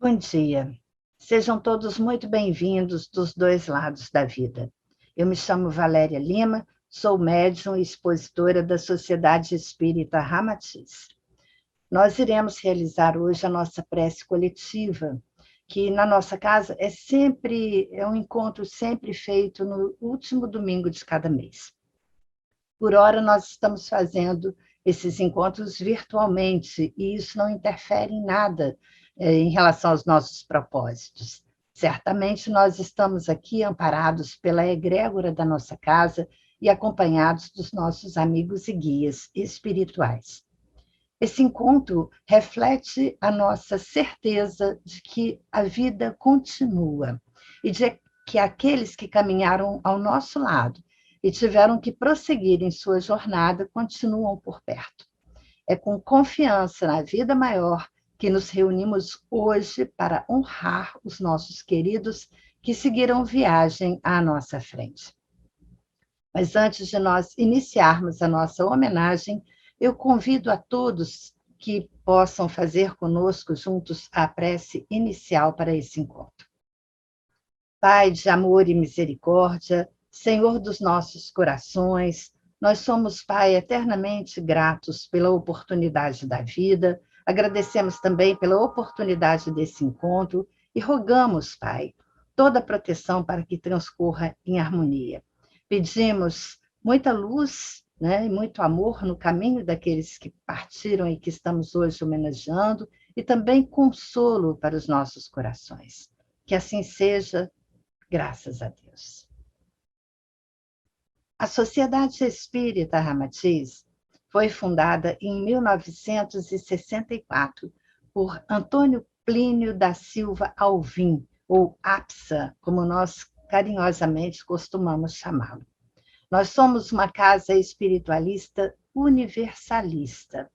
Bom dia. Sejam todos muito bem-vindos dos dois lados da vida. Eu me chamo Valéria Lima, sou médium e expositora da Sociedade Espírita Ramatiz. Nós iremos realizar hoje a nossa prece coletiva, que na nossa casa é um encontro sempre feito no último domingo de cada mês. Por hora, nós estamos fazendo esses encontros virtualmente, e isso não interfere em nada em relação aos nossos propósitos. Certamente, nós estamos aqui amparados pela egrégora da nossa casa e acompanhados dos nossos amigos e guias espirituais. Esse encontro reflete a nossa certeza de que a vida continua e de que aqueles que caminharam ao nosso lado e tiveram que prosseguir em sua jornada continuam por perto. É com confiança na vida maior que nos reunimos hoje para honrar os nossos queridos que seguiram viagem à nossa frente. Mas antes de nós iniciarmos a nossa homenagem, eu convido a todos que possam fazer conosco juntos a prece inicial para esse encontro. Pai de amor e misericórdia, Senhor dos nossos corações, nós somos, Pai, eternamente gratos pela oportunidade da vida, agradecemos também pela oportunidade desse encontro e rogamos, Pai, toda a proteção para que transcorra em harmonia. Pedimos muita luz, e muito amor no caminho daqueles que partiram e que estamos hoje homenageando, e também consolo para os nossos corações. Que assim seja, graças a Deus. A Sociedade Espírita Ramatiz foi fundada em 1964 por Antônio Plínio da Silva Alvim, ou APSA, como nós carinhosamente costumamos chamá-lo. Nós somos uma casa espiritualista universalista.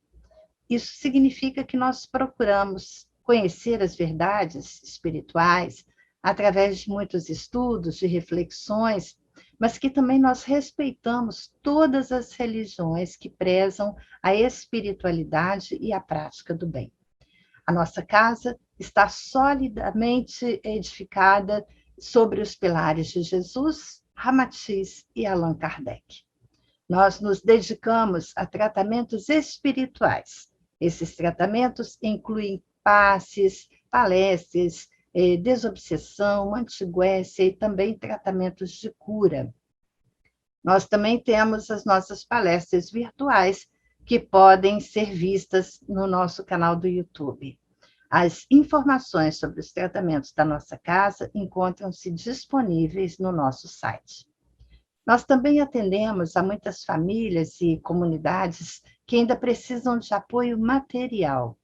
Isso significa que nós procuramos conhecer as verdades espirituais através de muitos estudos, de reflexões, mas que também nós respeitamos todas as religiões que prezam a espiritualidade e a prática do bem. A nossa casa está solidamente edificada sobre os pilares de Jesus, Ramatiz e Allan Kardec. Nós nos dedicamos a tratamentos espirituais. Esses tratamentos incluem passes, palestras, desobsessão, antiguécia e também tratamentos de cura. Nós também temos as nossas palestras virtuais, que podem ser vistas no nosso canal do YouTube. As informações sobre os tratamentos da nossa casa encontram-se disponíveis no nosso site. Nós também atendemos a muitas famílias e comunidades que ainda precisam de apoio material.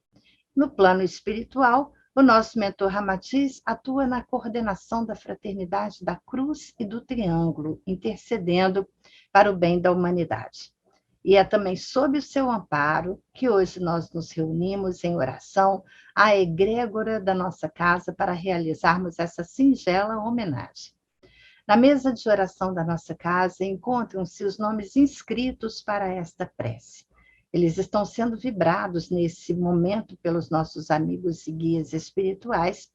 No plano espiritual, o nosso mentor Ramatiz atua na coordenação da Fraternidade da Cruz e do Triângulo, intercedendo para o bem da humanidade. E é também sob o seu amparo que hoje nós nos reunimos em oração à egrégora da nossa casa para realizarmos essa singela homenagem. Na mesa de oração da nossa casa encontram-se os nomes inscritos para esta prece. Eles estão sendo vibrados nesse momento pelos nossos amigos e guias espirituais.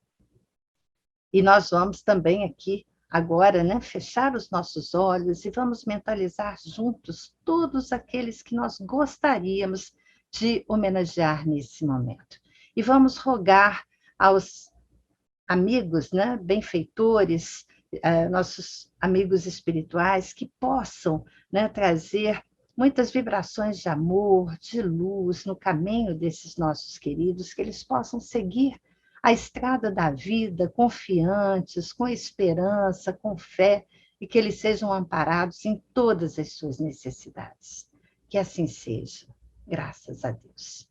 E nós vamos também aqui, agora, fechar os nossos olhos e vamos mentalizar juntos todos aqueles que nós gostaríamos de homenagear nesse momento. E vamos rogar aos amigos, benfeitores, nossos amigos espirituais, que possam trazer muitas vibrações de amor, de luz no caminho desses nossos queridos, que eles possam seguir a estrada da vida confiantes, com esperança, com fé, e que eles sejam amparados em todas as suas necessidades. Que assim seja, graças a Deus.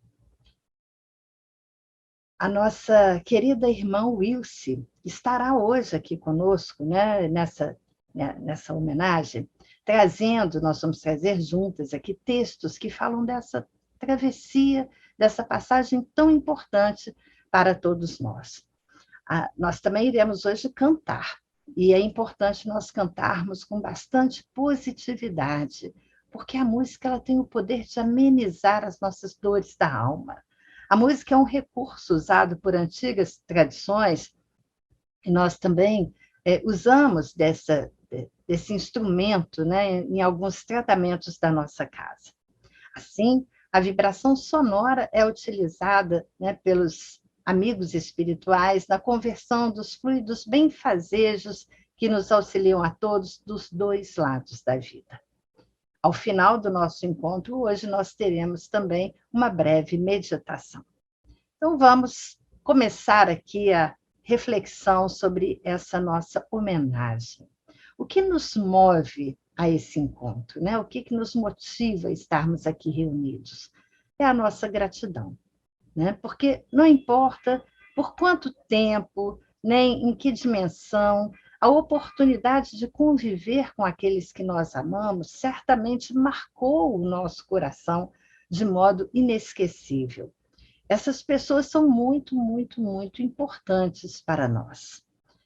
A nossa querida irmã Wilce estará hoje aqui conosco, nessa homenagem, nós vamos trazer juntas aqui textos que falam dessa travessia, dessa passagem tão importante para todos nós. Nós também iremos hoje cantar, e é importante nós cantarmos com bastante positividade, porque a música ela tem o poder de amenizar as nossas dores da alma. A música é um recurso usado por antigas tradições, e nós também usamos desse instrumento, né, em alguns tratamentos da nossa casa. Assim, a vibração sonora é utilizada, né, pelos amigos espirituais na conversão dos fluidos benfazejos que nos auxiliam a todos dos dois lados da vida. Ao final do nosso encontro, hoje, nós teremos também uma breve meditação. Então, vamos começar aqui a reflexão sobre essa nossa homenagem. O que nos move a esse encontro, né? O que nos motiva a estarmos aqui reunidos? É a nossa gratidão, né? Porque não importa por quanto tempo, nem em que dimensão, a oportunidade de conviver com aqueles que nós amamos certamente marcou o nosso coração de modo inesquecível. Essas pessoas são muito, muito, muito importantes para nós.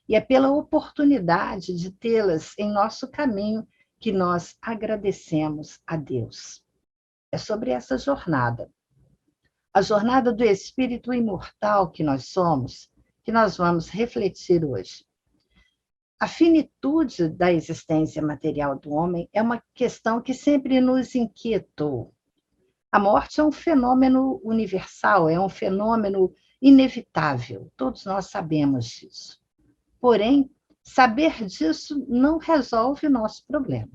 E é pela oportunidade de tê-las em nosso caminho que nós agradecemos a Deus. É sobre essa jornada, a jornada do espírito imortal que nós somos, que nós vamos refletir hoje. A finitude da existência material do homem é uma questão que sempre nos inquietou. A morte é um fenômeno universal, é um fenômeno inevitável, todos nós sabemos disso. Porém, saber disso não resolve o nosso problema,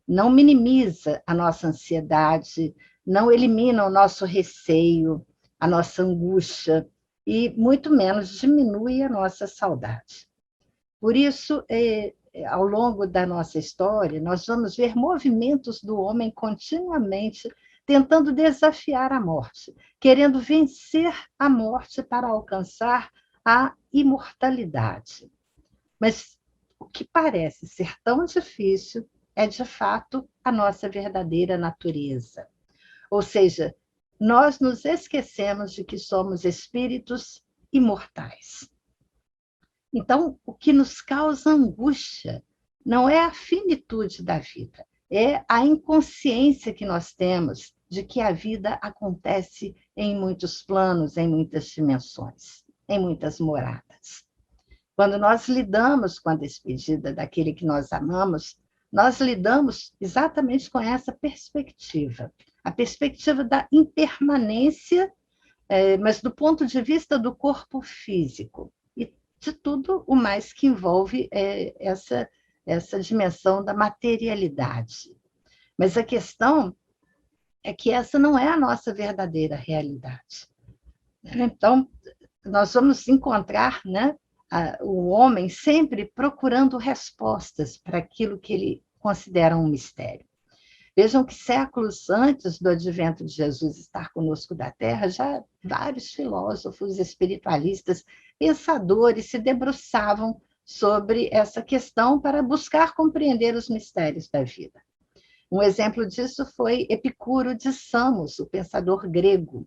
não minimiza a nossa ansiedade, não elimina o nosso receio, a nossa angústia, e muito menos diminui a nossa saudade. Por isso, ao longo da nossa história, nós vamos ver movimentos do homem continuamente tentando desafiar a morte, querendo vencer a morte para alcançar a imortalidade. Mas o que parece ser tão difícil é, de fato, a nossa verdadeira natureza. Ou seja, nós nos esquecemos de que somos espíritos imortais. Então, o que nos causa angústia não é a finitude da vida, é a inconsciência que nós temos de que a vida acontece em muitos planos, em muitas dimensões, em muitas moradas. Quando nós lidamos com a despedida daquele que nós amamos, nós lidamos exatamente com essa perspectiva, a perspectiva da impermanência, mas do ponto de vista do corpo físico, e de tudo o mais que envolve essa dimensão da materialidade. Mas a questão é que essa não é a nossa verdadeira realidade. Então, nós vamos encontrar, né, o homem sempre procurando respostas para aquilo que ele considera um mistério. Vejam que séculos antes do advento de Jesus estar conosco da Terra, já vários filósofos, espiritualistas, pensadores se debruçavam sobre essa questão para buscar compreender os mistérios da vida. Um exemplo disso foi Epicuro de Samos, o pensador grego.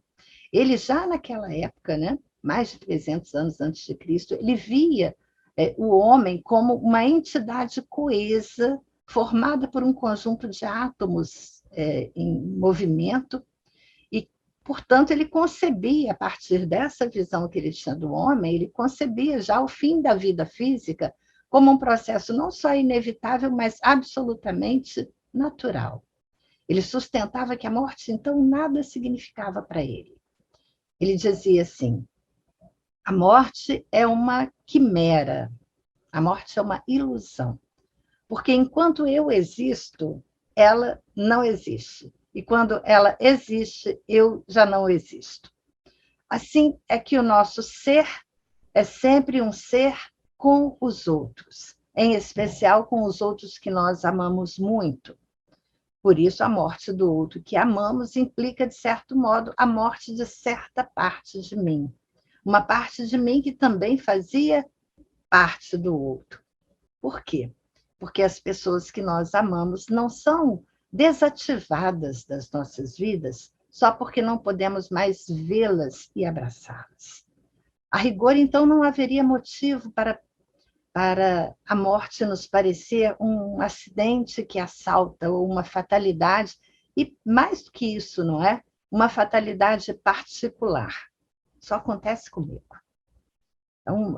Ele já naquela época, né, mais de 300 anos antes de Cristo, ele via o homem como uma entidade coesa, formada por um conjunto de átomos em movimento, e, portanto, ele concebia, a partir dessa visão que ele tinha do homem, ele concebia já o fim da vida física como um processo não só inevitável, mas absolutamente natural. Ele sustentava que a morte, então, nada significava para ele. Ele dizia assim: a morte é uma quimera, a morte é uma ilusão, porque enquanto eu existo, ela não existe, e quando ela existe, eu já não existo. Assim é que o nosso ser é sempre um ser com os outros, em especial com os outros que nós amamos muito. Por isso, a morte do outro que amamos implica, de certo modo, a morte de certa parte de mim. Uma parte de mim que também fazia parte do outro. Por quê? Porque as pessoas que nós amamos não são desativadas das nossas vidas só porque não podemos mais vê-las e abraçá-las. A rigor, então, não haveria motivo para a morte nos parecer um acidente que assalta ou uma fatalidade, e mais do que isso, não é? Uma fatalidade particular. só acontece comigo. Então,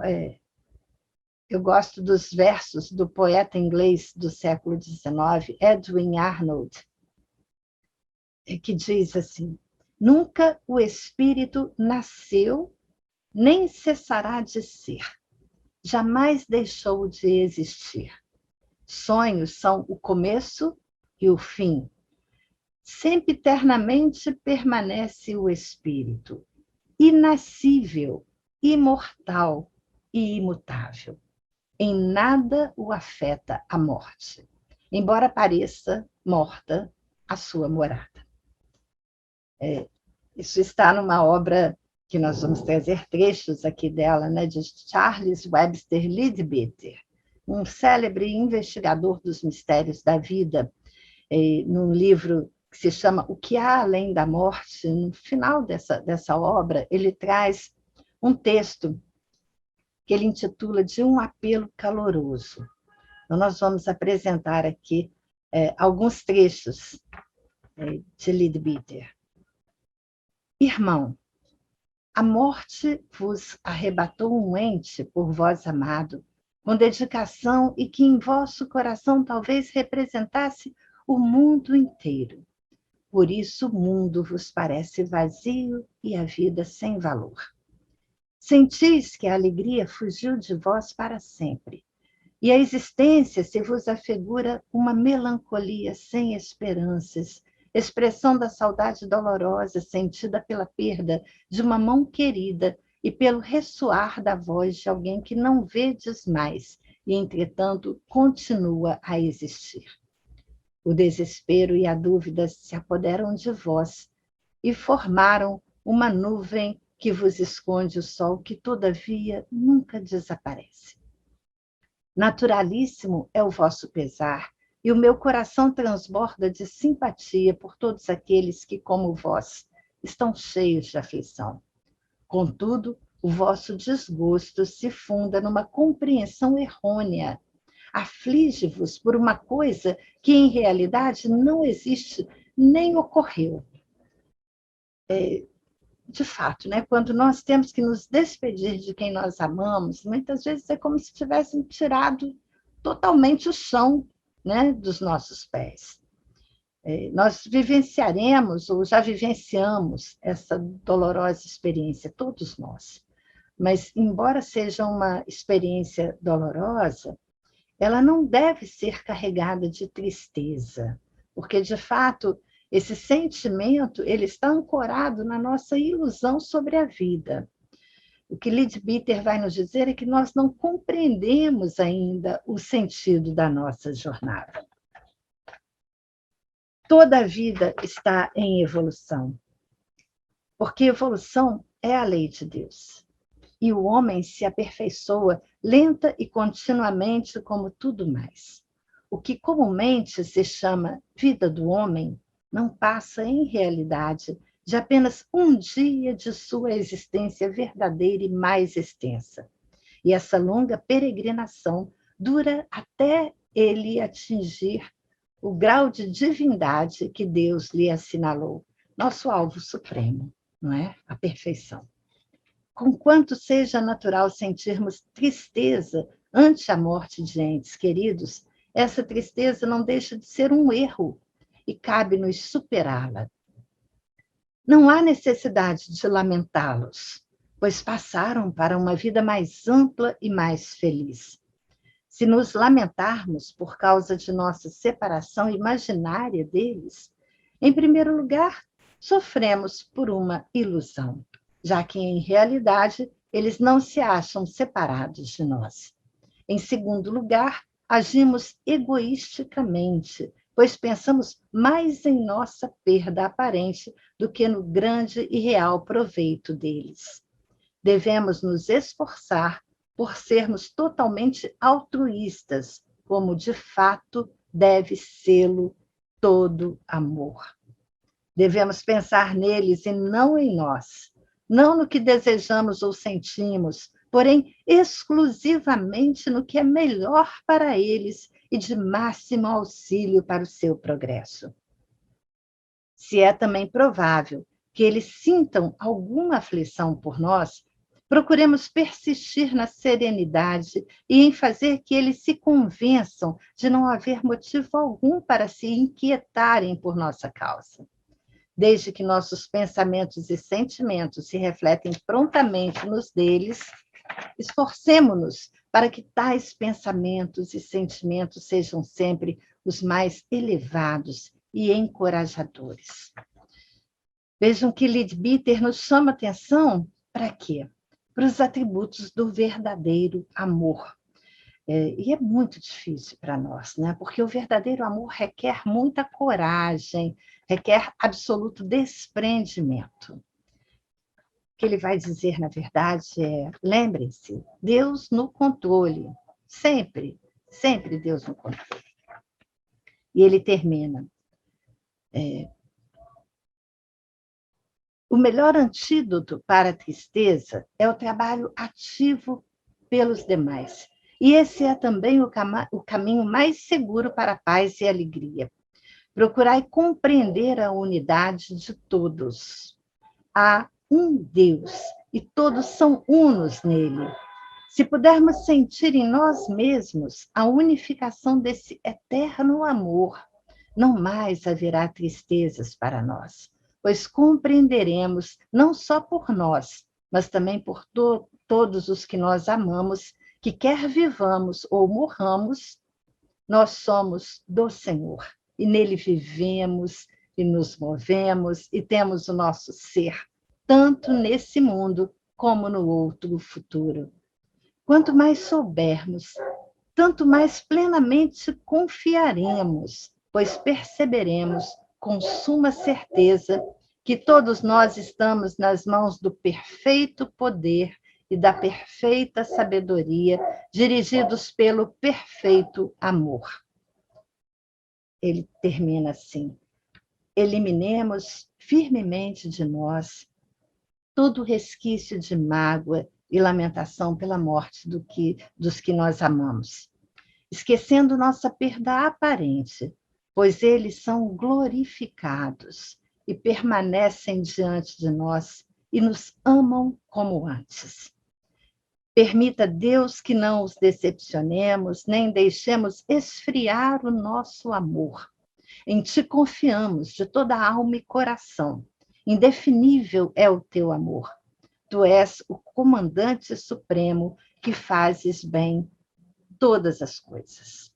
eu gosto dos versos do poeta inglês do século XIX, Edwin Arnold, que diz assim: nunca o espírito nasceu, nem cessará de ser, jamais deixou de existir. Sonhos são o começo e o fim. Sempre eternamente permanece o espírito, inascível, imortal e imutável. Em nada o afeta a morte, embora pareça morta a sua morada. Isso está numa obra que nós vamos trazer trechos aqui dela, né, de Charles Webster Leadbeater, um célebre investigador dos mistérios da vida, num livro que se chama O que há além da morte. No final dessa obra, ele traz um texto que ele intitula de um apelo caloroso. Então, nós vamos apresentar aqui alguns trechos de Leadbeater. Irmão, a morte vos arrebatou um ente por vós amado, com dedicação e que em vosso coração talvez representasse o mundo inteiro. Por isso o mundo vos parece vazio e a vida sem valor. Sentis que a alegria fugiu de vós para sempre, e a existência se vos afigura uma melancolia sem esperanças, expressão da saudade dolorosa sentida pela perda de uma mão querida e pelo ressoar da voz de alguém que não vedes mais e, entretanto, continua a existir. O desespero e a dúvida se apoderam de vós e formaram uma nuvem que vos esconde o sol que, todavia, nunca desaparece. Naturalíssimo é o vosso pesar, e o meu coração transborda de simpatia por todos aqueles que, como vós, estão cheios de aflição. Contudo, o vosso desgosto se funda numa compreensão errônea. Aflige-vos por uma coisa que, em realidade, não existe nem ocorreu. De fato, né? Quando nós temos que nos despedir de quem nós amamos, muitas vezes é como se tivéssemos tirado totalmente o chão, né, dos nossos pés. Nós vivenciaremos ou já vivenciamos essa dolorosa experiência, todos nós. Mas, embora seja uma experiência dolorosa, ela não deve ser carregada de tristeza, porque, de fato, esse sentimento ele está ancorado na nossa ilusão sobre a vida. O que Leadbeater vai nos dizer é que nós não compreendemos ainda o sentido da nossa jornada. Toda a vida está em evolução, porque evolução é a lei de Deus. E o homem se aperfeiçoa lenta e continuamente como tudo mais. O que comumente se chama vida do homem não passa, em realidade, de apenas um dia de sua existência verdadeira e mais extensa. E essa longa peregrinação dura até ele atingir o grau de divindade que Deus lhe assinalou, nosso alvo supremo, não é? A perfeição. Conquanto seja natural sentirmos tristeza ante a morte de entes queridos, essa tristeza não deixa de ser um erro e cabe-nos superá-la. Não há necessidade de lamentá-los, pois passaram para uma vida mais ampla e mais feliz. Se nos lamentarmos por causa de nossa separação imaginária deles, em primeiro lugar, sofremos por uma ilusão, já que, em realidade, eles não se acham separados de nós. Em segundo lugar, agimos egoisticamente, pois pensamos mais em nossa perda aparente do que no grande e real proveito deles. Devemos nos esforçar por sermos totalmente altruístas, como de fato deve sê-lo todo amor. Devemos pensar neles e não em nós, não no que desejamos ou sentimos, porém exclusivamente no que é melhor para eles e de máximo auxílio para o seu progresso. Se é também provável que eles sintam alguma aflição por nós, procuremos persistir na serenidade e em fazer que eles se convençam de não haver motivo algum para se inquietarem por nossa causa. Desde que nossos pensamentos e sentimentos se refletem prontamente nos deles, esforcemo-nos para que tais pensamentos e sentimentos sejam sempre os mais elevados e encorajadores. Vejam que Leadbeater nos chama atenção para quê? Para os atributos do verdadeiro amor. E é muito difícil para nós, né? Porque o verdadeiro amor requer muita coragem, requer absoluto desprendimento. O que ele vai dizer, na verdade, é: lembrem-se, Deus no controle, sempre, sempre Deus no controle. E ele termina: o melhor antídoto para a tristeza é o trabalho ativo pelos demais. E esse é também o caminho mais seguro para a paz e a alegria. Procurai compreender a unidade de todos. Há um Deus e todos são unos nele. Se pudermos sentir em nós mesmos a unificação desse eterno amor, não mais haverá tristezas para nós, pois compreenderemos não só por nós, mas também por todos os que nós amamos, que quer vivamos ou morramos, nós somos do Senhor, e nele vivemos e nos movemos e temos o nosso ser, tanto nesse mundo como no outro futuro. Quanto mais soubermos, tanto mais plenamente confiaremos, pois perceberemos com suma certeza que todos nós estamos nas mãos do perfeito poder e da perfeita sabedoria, dirigidos pelo perfeito amor. Ele termina assim: eliminemos firmemente de nós todo resquício de mágoa e lamentação pela morte dos que nós amamos, esquecendo nossa perda aparente, pois eles são glorificados e permanecem diante de nós e nos amam como antes. Permita, Deus, que não os decepcionemos, nem deixemos esfriar o nosso amor. Em ti confiamos de toda a alma e coração. Indefinível é o teu amor. Tu és o comandante supremo que fazes bem todas as coisas.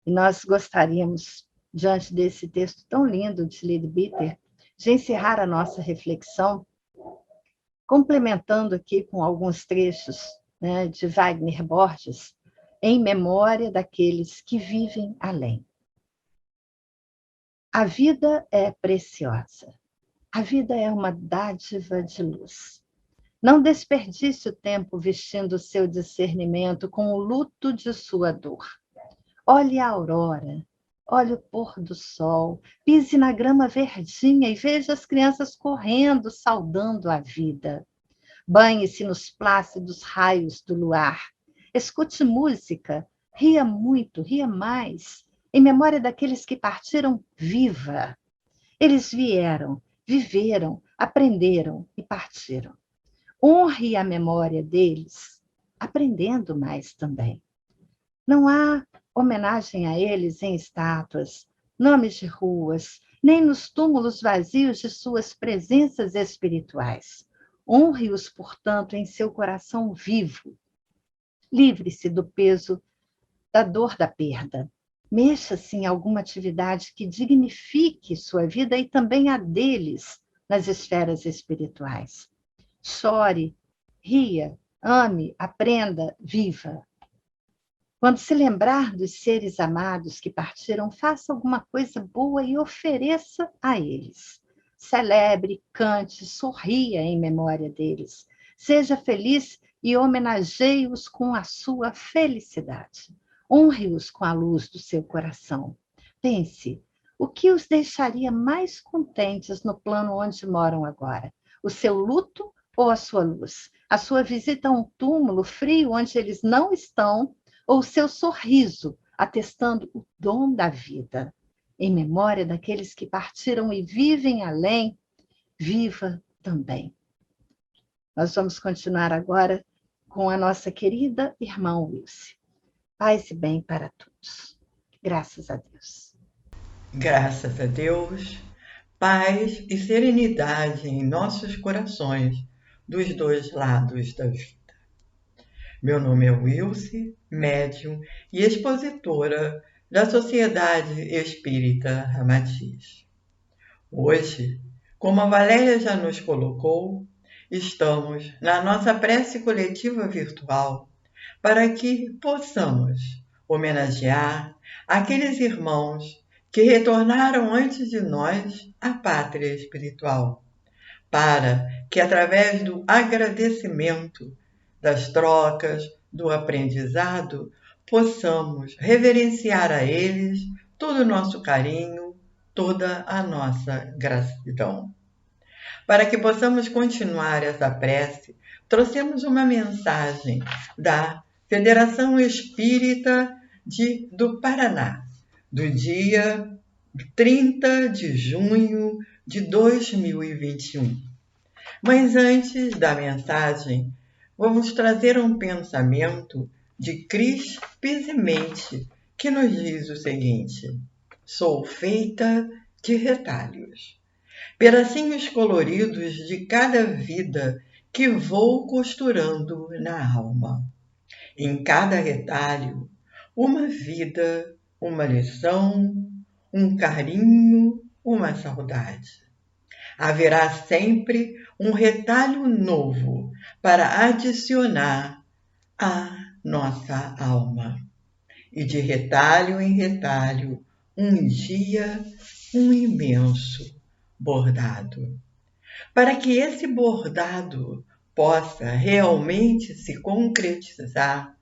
E nós gostaríamos, diante desse texto tão lindo de Leadbeater, de encerrar a nossa reflexão complementando aqui com alguns trechos, né, de Wagner Borges, em memória daqueles que vivem além. A vida é preciosa. A vida é uma dádiva de luz. Não desperdice o tempo vestindo o seu discernimento com o luto de sua dor. Olhe a aurora, olhe o pôr do sol, pise na grama verdinha e veja as crianças correndo, saudando a vida. Banhe-se nos plácidos raios do luar. Escute música, ria muito, ria mais. Em memória daqueles que partiram, viva. Eles vieram, viveram, aprenderam e partiram. Honre a memória deles, aprendendo mais também. Não há homenagem a eles em estátuas, nomes de ruas, nem nos túmulos vazios de suas presenças espirituais. Honre-os, portanto, em seu coração vivo. Livre-se do peso da dor da perda. Mexa-se em alguma atividade que dignifique sua vida e também a deles nas esferas espirituais. Chore, ria, ame, aprenda, viva. Quando se lembrar dos seres amados que partiram, faça alguma coisa boa e ofereça a eles. Celebre, cante, sorria em memória deles. Seja feliz e homenageie-os com a sua felicidade. Honre-os com a luz do seu coração. Pense, o que os deixaria mais contentes no plano onde moram agora? O seu luto ou a sua luz? A sua visita a um túmulo frio onde eles não estão, ou o seu sorriso, atestando o dom da vida, em memória daqueles que partiram e vivem além, viva também. Nós vamos continuar agora com a nossa querida irmã Wilce. Paz e bem para todos. Graças a Deus. Graças a Deus, paz e serenidade em nossos corações dos dois lados da vida. Meu nome é Wilce, médium e expositora da Sociedade Espírita Ramatiz. Hoje, como a Valéria já nos colocou, estamos na nossa prece coletiva virtual para que possamos homenagear aqueles irmãos que retornaram antes de nós à pátria espiritual, para que, através do agradecimento, das trocas, do aprendizado, possamos reverenciar a eles todo o nosso carinho, toda a nossa gratidão. Para que possamos continuar essa prece, trouxemos uma mensagem da Federação Espírita do Paraná, do dia 30 de junho de 2021. Mas antes da mensagem, vamos trazer um pensamento de Cris Pizimente, que nos diz o seguinte: sou feita de retalhos, pedacinhos coloridos de cada vida que vou costurando na alma. Em cada retalho, uma vida, uma lição, um carinho, uma saudade. Haverá sempre um retalho novo para adicionar à nossa alma. E de retalho em retalho, um dia, um imenso bordado. Para que esse bordado possa realmente se concretizar,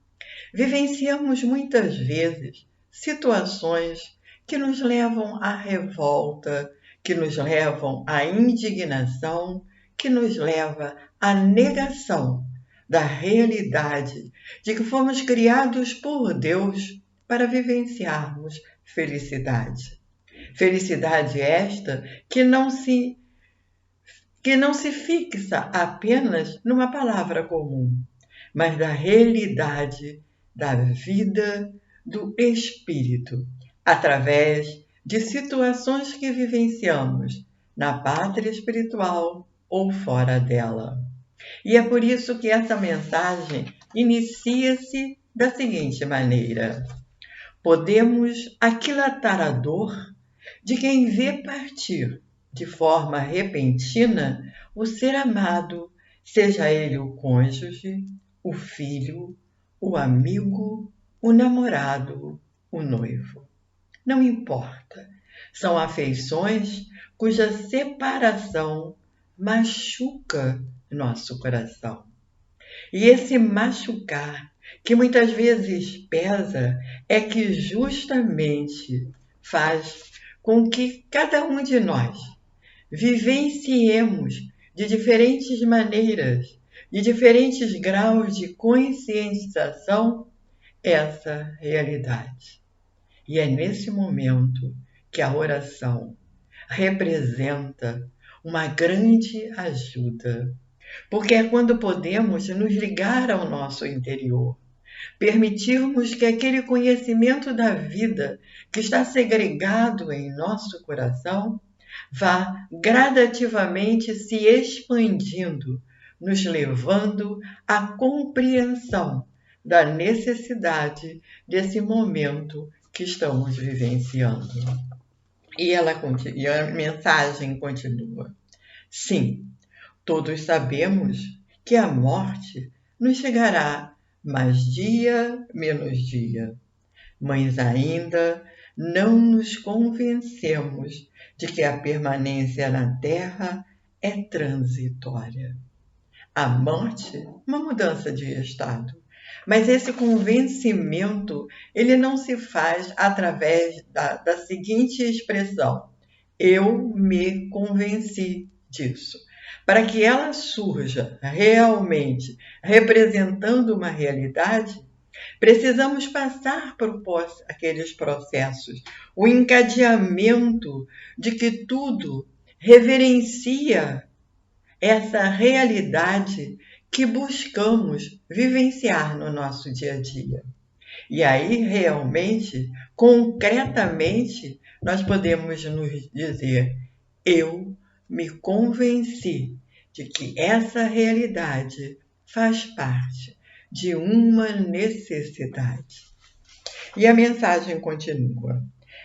vivenciamos muitas vezes situações que nos levam à revolta, que nos levam à indignação, que nos leva à negação da realidade de que fomos criados por Deus para vivenciarmos felicidade. Felicidade esta que não se fixa apenas numa palavra comum, mas da realidade da vida do espírito, através de situações que vivenciamos na pátria espiritual ou fora dela. E é por isso que essa mensagem inicia-se da seguinte maneira: podemos aquilatar a dor de quem vê partir de forma repentina o ser amado, seja ele o cônjuge, o filho, o amigo, o namorado, o noivo. Não importa, são afeições cuja separação machuca nosso coração. E esse machucar, que muitas vezes pesa, é que justamente faz com que cada um de nós vivenciemos de diferentes maneiras, de diferentes graus de conscientização, essa realidade. E é nesse momento que a oração representa uma grande ajuda, porque é quando podemos nos ligar ao nosso interior, permitirmos que aquele conhecimento da vida que está segregado em nosso coração vá gradativamente se expandindo, nos levando à compreensão da necessidade desse momento que estamos vivenciando. E a mensagem continua: sim, todos sabemos que a morte nos chegará mais dia menos dia, mas ainda não nos convencemos de que a permanência na Terra é transitória. A morte, uma mudança de estado. Mas esse convencimento, ele não se faz através da seguinte expressão: eu me convenci disso. Para que ela surja realmente representando uma realidade, precisamos passar por aqueles processos, o encadeamento de que tudo reverencia essa realidade que buscamos vivenciar no nosso dia a dia. E aí, realmente, concretamente, nós podemos nos dizer: eu me convenci de que essa realidade faz parte de uma necessidade. E a mensagem continua: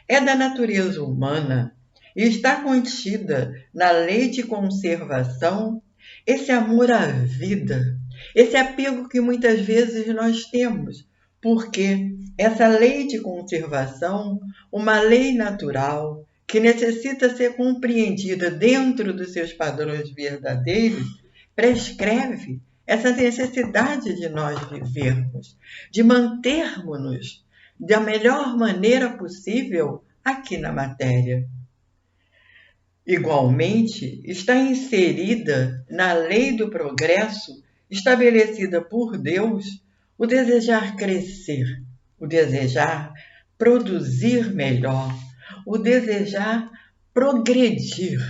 é da natureza humana e está contida na lei de conservação esse amor à vida, esse apego que muitas vezes nós temos, porque essa lei de conservação, uma lei natural que necessita ser compreendida dentro dos seus padrões verdadeiros, prescreve essa necessidade de nós vivermos, de mantermos-nos da melhor maneira possível aqui na matéria. Igualmente, está inserida na lei do progresso estabelecida por Deus o desejar crescer, o desejar produzir melhor, o desejar progredir.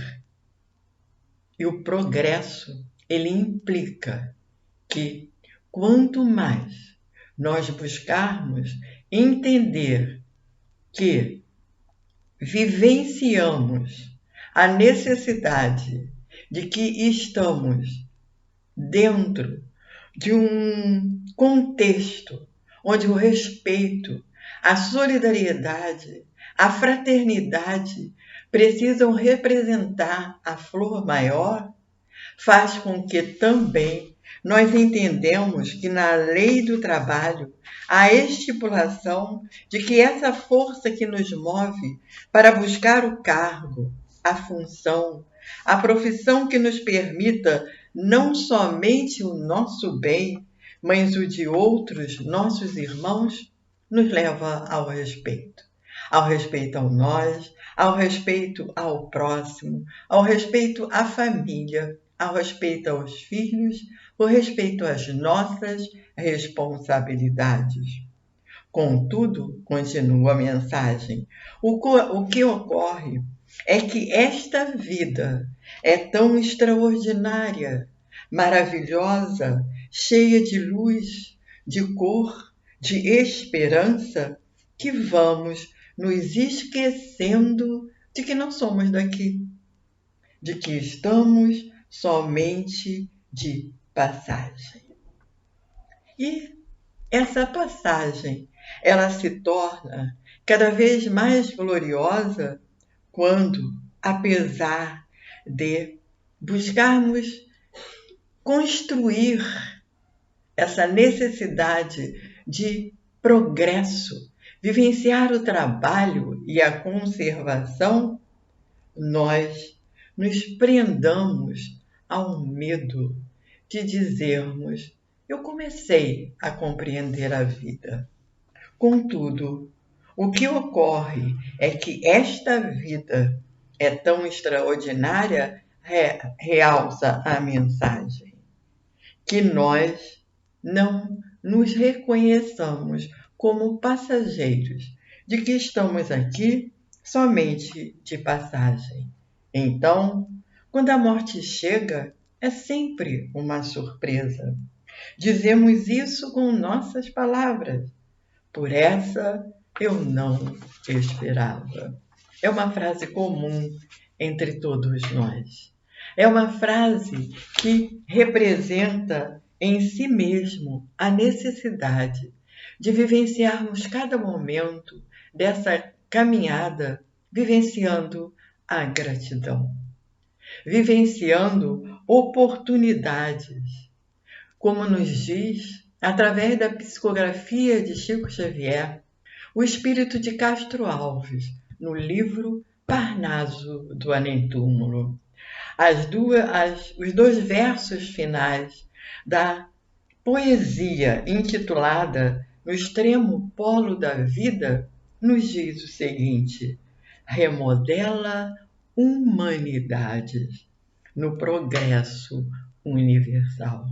E o progresso, ele implica que quanto mais nós buscarmos entender que vivenciamos a necessidade de que estamos dentro de um contexto onde o respeito, a solidariedade, a fraternidade precisam representar a flor maior, faz com que também nós entendemos que na lei do trabalho há a estipulação de que essa força que nos move para buscar o cargo, a função, a profissão que nos permita não somente o nosso bem, mas o de outros nossos irmãos, nos leva ao respeito ao nós, ao respeito ao próximo, ao respeito à família, ao respeito aos filhos, o respeito às nossas responsabilidades. Contudo, continua a mensagem, o que ocorre é que esta vida é tão extraordinária, maravilhosa, cheia de luz, de cor, de esperança, que vamos nos esquecendo de que não somos daqui, de que estamos somente de passagem. E essa passagem, ela se torna cada vez mais gloriosa quando, apesar de buscarmos construir essa necessidade de progresso, vivenciar o trabalho e a conservação, nós nos prendamos ao medo de dizermos: eu comecei a compreender a vida. Contudo, o que ocorre é que esta vida é tão extraordinária, realça a mensagem, que nós não nos reconheçamos como passageiros, de que estamos aqui somente de passagem. Então, quando a morte chega, é sempre uma surpresa. Dizemos isso com nossas palavras. Por essa eu não esperava. É uma frase comum entre todos nós. É uma frase que representa em si mesmo a necessidade de vivenciarmos cada momento dessa caminhada, vivenciando a gratidão, vivenciando oportunidades, como nos diz, através da psicografia de Chico Xavier, o espírito de Castro Alves, no livro Parnaso do Além-Túmulo. Os dois versos finais da poesia intitulada No Extremo Polo da Vida nos diz o seguinte: remodela humanidades no progresso universal.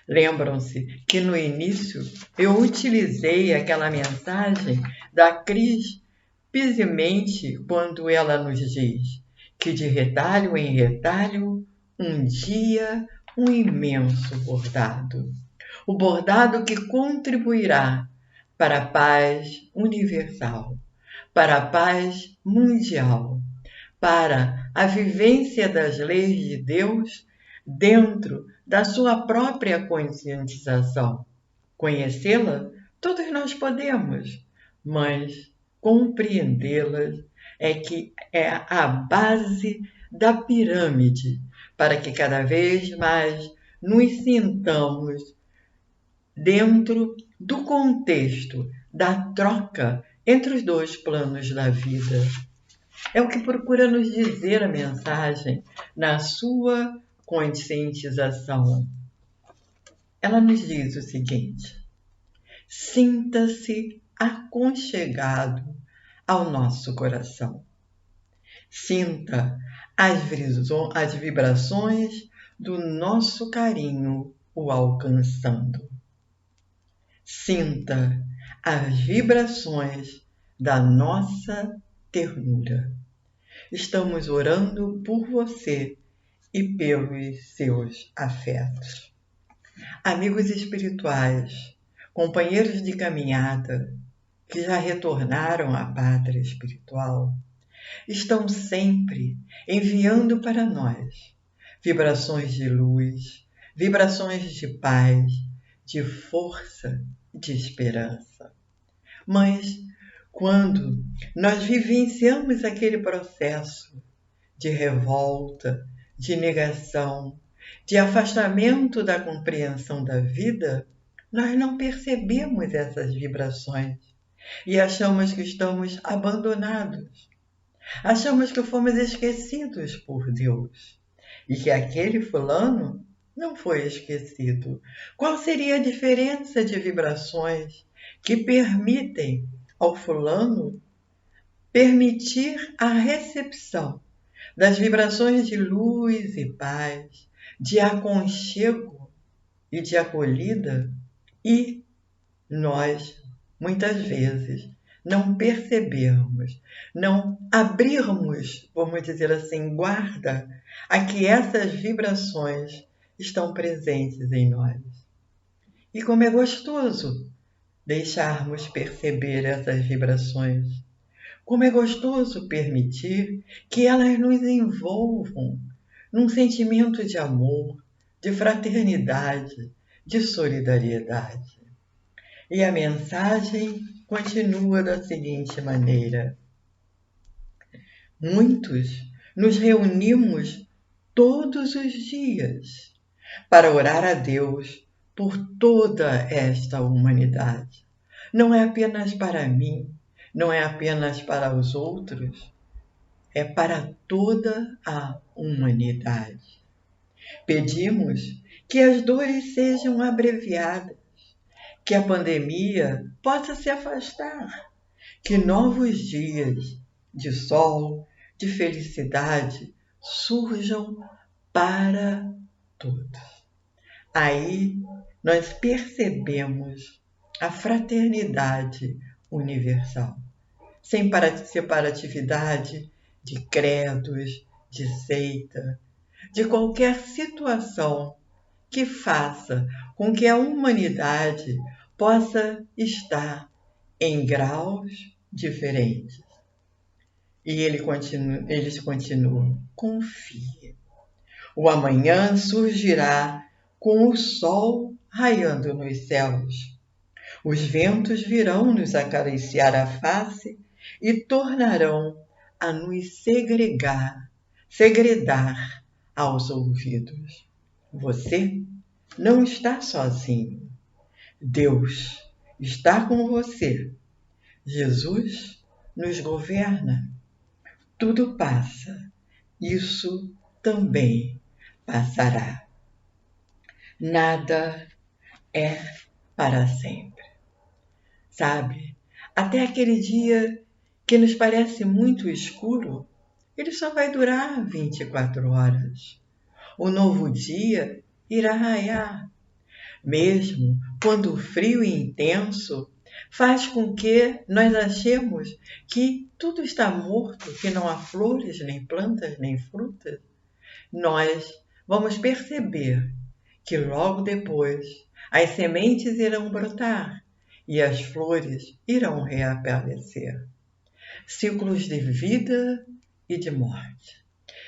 Lembram-se que no início eu utilizei aquela mensagem da Cris Pisimente quando ela nos diz que de retalho em retalho um dia um imenso bordado. O bordado que contribuirá para a paz universal, para a paz mundial, para a vivência das leis de Deus dentro da sua própria conscientização. Conhecê-la, todos nós podemos, mas compreendê-las é que é a base da pirâmide para que cada vez mais nos sintamos dentro do contexto da troca entre os dois planos da vida. É o que procura nos dizer a mensagem na sua conscientização. Ela nos diz o seguinte: sinta-se aconchegado ao nosso coração. Sinta as vibrações do nosso carinho o alcançando. Sinta as vibrações da nossa ternura. Estamos orando por você e pelos seus afetos. Amigos espirituais, companheiros de caminhada que já retornaram à pátria espiritual, estão sempre enviando para nós vibrações de luz, vibrações de paz, de força, de esperança. Mas quando nós vivenciamos aquele processo de revolta, de negação, de afastamento da compreensão da vida, nós não percebemos essas vibrações e achamos que estamos abandonados. Achamos que fomos esquecidos por Deus e que aquele fulano não foi esquecido. Qual seria a diferença de vibrações que permitem ao fulano permitir a recepção das vibrações de luz e paz, de aconchego e de acolhida, e nós, muitas vezes, não percebermos, não abrirmos, vamos dizer assim, guarda a que essas vibrações estão presentes em nós. E como é gostoso deixarmos perceber essas vibrações. Como é gostoso permitir que elas nos envolvam num sentimento de amor, de fraternidade, de solidariedade. E a mensagem continua da seguinte maneira: muitos nos reunimos todos os dias para orar a Deus por toda esta humanidade. Não é apenas para mim, não é apenas para os outros, é para toda a humanidade. Pedimos que as dores sejam abreviadas, que a pandemia possa se afastar, que novos dias de sol, de felicidade surjam para todos. Aí nós percebemos a fraternidade universal, sem separatividade de credos, de seita, de qualquer situação que faça com que a humanidade possa estar em graus diferentes. E eles continuam: confie. O amanhã surgirá com o sol raiando nos céus. Os ventos virão nos acariciar a face e tornarão a nos segredar aos ouvidos. Você não está sozinho. Deus está com você. Jesus nos governa. Tudo passa. Isso também passará. Nada é para sempre. Sabe, até aquele dia que nos parece muito escuro, ele só vai durar 24 horas. O novo dia irá raiar. Mesmo quando o frio intenso faz com que nós achemos que tudo está morto, que não há flores, nem plantas, nem frutas, nós vamos perceber que logo depois as sementes irão brotar e as flores irão reaparecer. Ciclos de vida e de morte,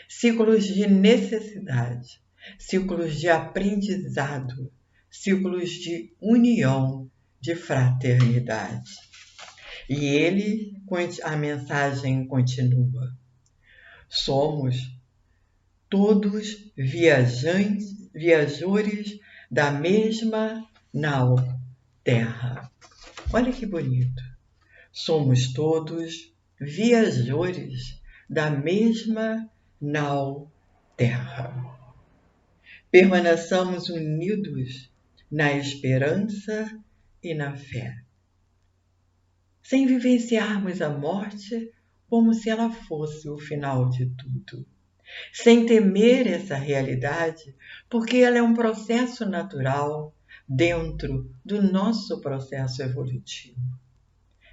ciclos de necessidade, ciclos de aprendizado, ciclos de união, de fraternidade. E a mensagem continua. Somos todos viajores da mesma nau terra. Olha que bonito. Somos todos viajores da mesma nau terra. Permaneçamos unidos na esperança e na fé, sem vivenciarmos a morte como se ela fosse o final de tudo, sem temer essa realidade, porque ela é um processo natural dentro do nosso processo evolutivo.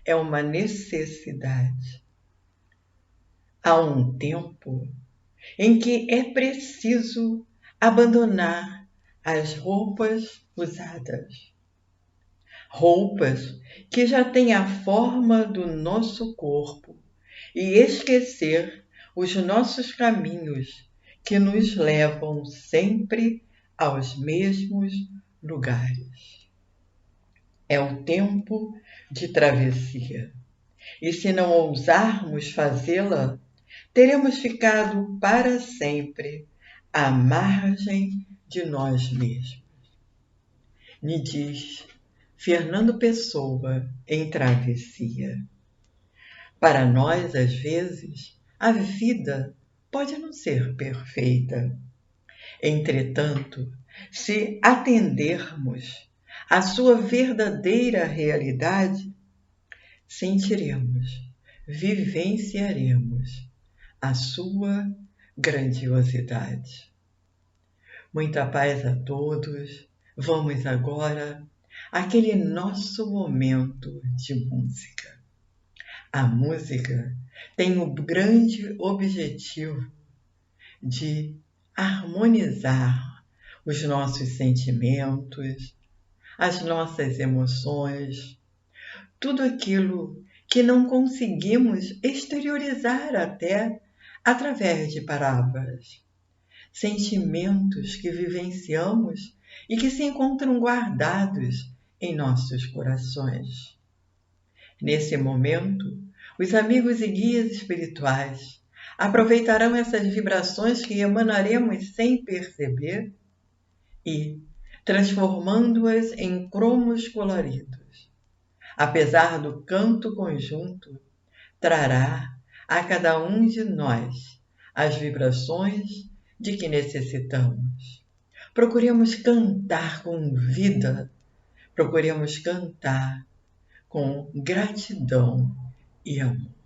É uma necessidade. Há um tempo em que é preciso abandonar as roupas usadas, roupas que já têm a forma do nosso corpo, e esquecer os nossos caminhos que nos levam sempre aos mesmos lugares. É o tempo de travessia, e se não ousarmos fazê-la, teremos ficado para sempre à margem de nós mesmos. Me diz Fernando Pessoa em Travessia. Para nós, às vezes, a vida pode não ser perfeita. Entretanto, se atendermos à sua verdadeira realidade, sentiremos, vivenciaremos a sua grandiosidade. Muita paz a todos. Vamos agora àquele nosso momento de música. A música tem o grande objetivo de harmonizar os nossos sentimentos, as nossas emoções, tudo aquilo que não conseguimos exteriorizar até através de palavras. Sentimentos que vivenciamos e que se encontram guardados em nossos corações. Nesse momento, os amigos e guias espirituais aproveitarão essas vibrações que emanaremos sem perceber e, transformando-as em cromos coloridos, apesar do canto conjunto, trará a cada um de nós as vibrações de que necessitamos. Procuremos cantar com vida, procuremos cantar com gratidão e amor.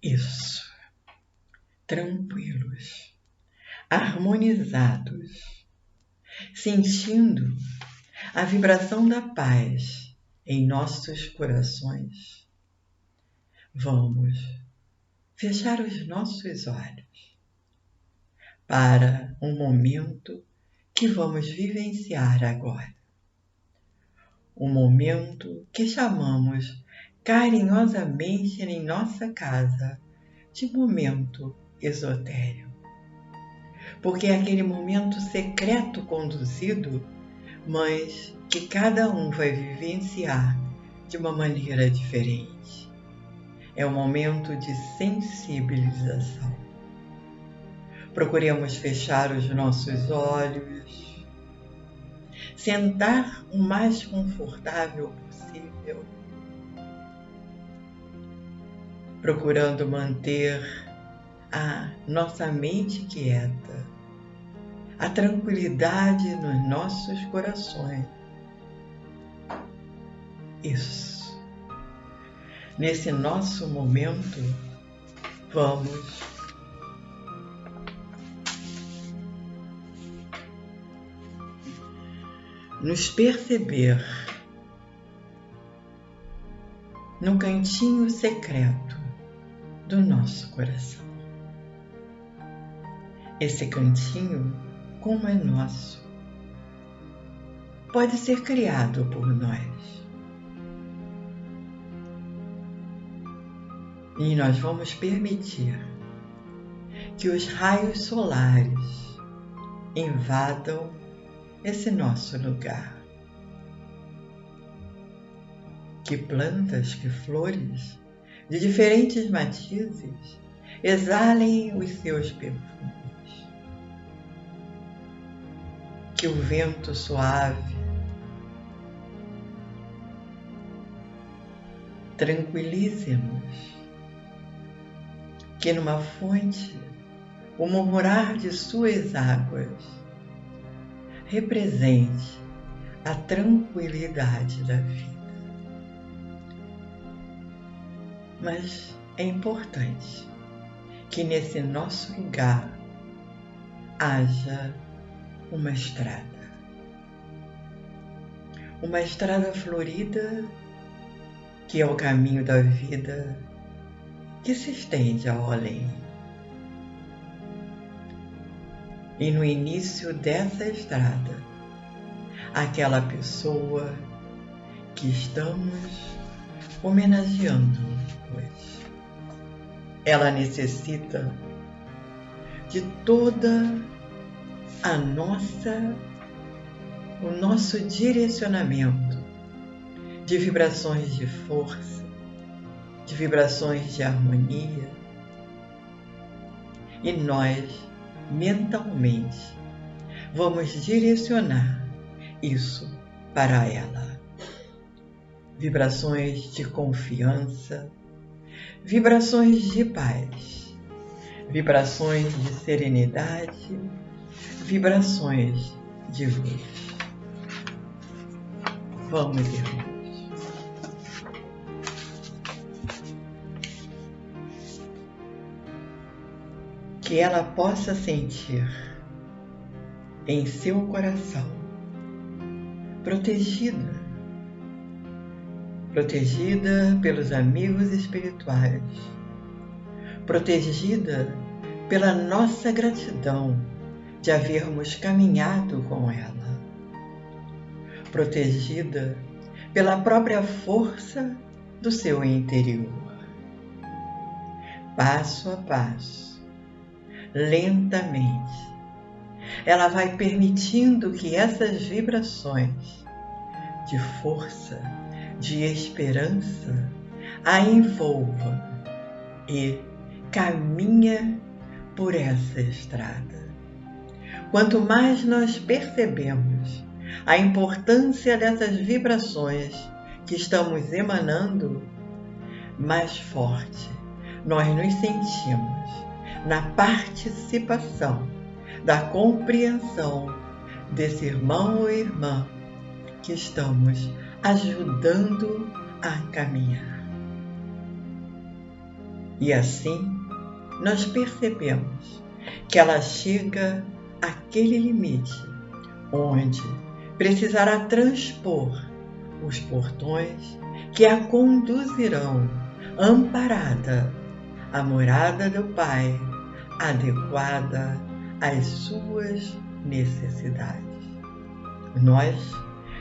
Isso. Tranquilos, harmonizados, sentindo a vibração da paz em nossos corações. Vamos fechar os nossos olhos para um momento que vamos vivenciar agora. Um momento que chamamos carinhosamente em nossa casa de momento esotérico. Porque é aquele momento secreto conduzido, mas que cada um vai vivenciar de uma maneira diferente. É um momento de sensibilização. Procuremos fechar os nossos olhos, sentar o mais confortável possível, procurando manter a nossa mente quieta, a tranquilidade nos nossos corações. Isso. Nesse nosso momento, vamos nos perceber no cantinho secreto do nosso coração. Esse cantinho, como é nosso, pode ser criado por nós. E nós vamos permitir que os raios solares invadam esse nosso lugar. Que plantas, que flores de diferentes matizes exalem os seus perfumes. que o vento suave tranquilize-nos, que numa fonte o murmurar de suas águas represente a tranquilidade da vida. Mas é importante que nesse nosso lugar haja uma estrada florida, que é o caminho da vida que se estende ao além. E no início dessa estrada, aquela pessoa que estamos homenageando hoje, ela necessita de toda o nosso direcionamento de vibrações de força, de vibrações de harmonia, e nós mentalmente vamos direcionar isso para ela. Vibrações de confiança, vibrações de paz, vibrações de serenidade, vibrações de luz. Vamos, irmãos. Que ela possa sentir em seu coração protegida pelos amigos espirituais, protegida pela nossa gratidão de havermos caminhado com ela, protegida pela própria força do seu interior. Passo a passo, lentamente, ela vai permitindo que essas vibrações de força, de esperança, a envolva e caminha por essa estrada. Quanto mais nós percebemos a importância dessas vibrações que estamos emanando, mais forte nós nos sentimos na participação da compreensão desse irmão ou irmã que estamos ajudando a caminhar. E assim nós percebemos que ela chega àquele limite onde precisará transpor os portões que a conduzirão amparada à morada do Pai, adequada às suas necessidades. Nós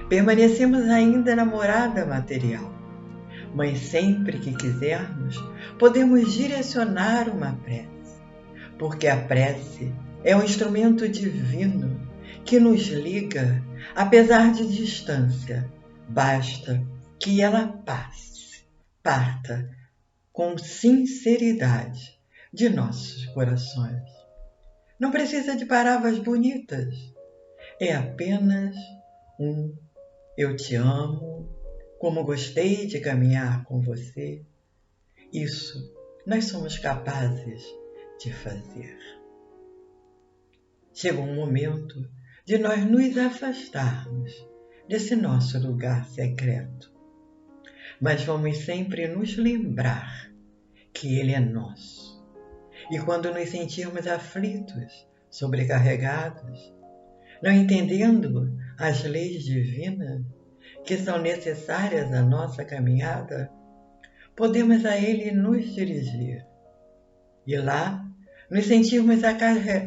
permanecemos ainda na morada material, mas sempre que quisermos, podemos direcionar uma prece, porque a prece é um instrumento divino que nos liga, apesar de distância. Basta que ela parta com sinceridade de nossos corações. Não precisa de palavras bonitas, é apenas um eu te amo, como gostei de caminhar com você. Isso nós somos capazes de fazer. Chega um momento de nós nos afastarmos desse nosso lugar secreto, mas vamos sempre nos lembrar que ele é nosso. E quando nos sentirmos aflitos, sobrecarregados, não entendendo as leis divinas que são necessárias à nossa caminhada, podemos a ele nos dirigir. E lá nos sentirmos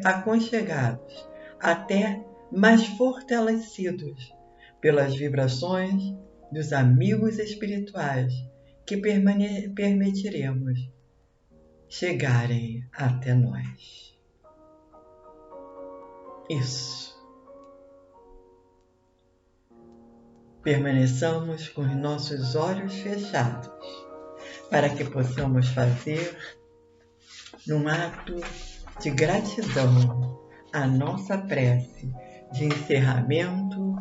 aconchegados, até mais fortalecidos pelas vibrações dos amigos espirituais que permitiremos chegarem até nós. Isso. Permaneçamos com os nossos olhos fechados para que possamos fazer, num ato de gratidão, a nossa prece de encerramento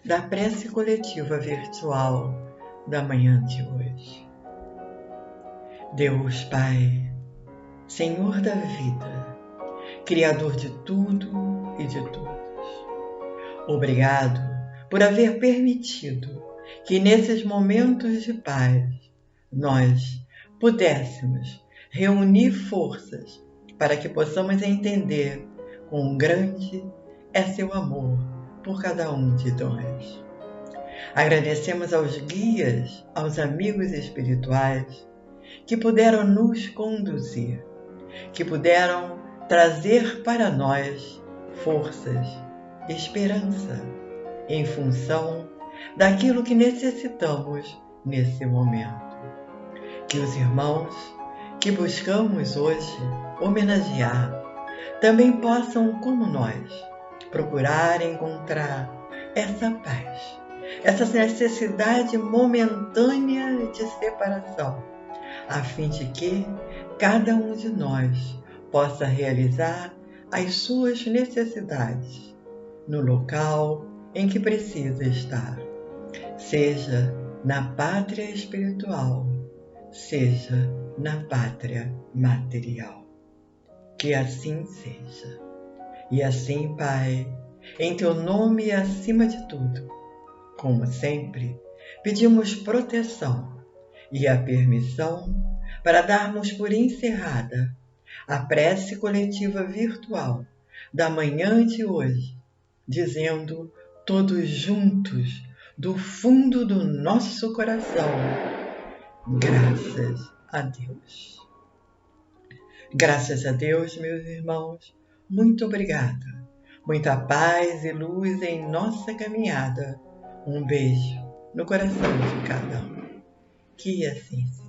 da prece coletiva virtual da manhã de hoje. Deus Pai, Senhor da vida, Criador de tudo e de todos, obrigado por haver permitido que nesses momentos de paz nós pudéssemos reunir forças para que possamos entender quão grande é seu amor por cada um de nós. Agradecemos aos guias, aos amigos espirituais que puderam nos conduzir, que puderam trazer para nós forças, esperança, em função daquilo que necessitamos nesse momento. Que os irmãos que buscamos hoje homenagear também possam, como nós, procurar encontrar essa paz, essa necessidade momentânea de separação, a fim de que cada um de nós possa realizar as suas necessidades no local em que precisa estar, seja na pátria espiritual, seja na pátria material. Que assim seja. E assim, Pai, em Teu nome e acima de tudo, como sempre, pedimos proteção e a permissão para darmos por encerrada a prece coletiva virtual da manhã de hoje, dizendo todos juntos, do fundo do nosso coração, graças a Deus. Graças a Deus, meus irmãos, muito obrigada. Muita paz e luz em nossa caminhada. Um beijo no coração de cada um. Que assim seja.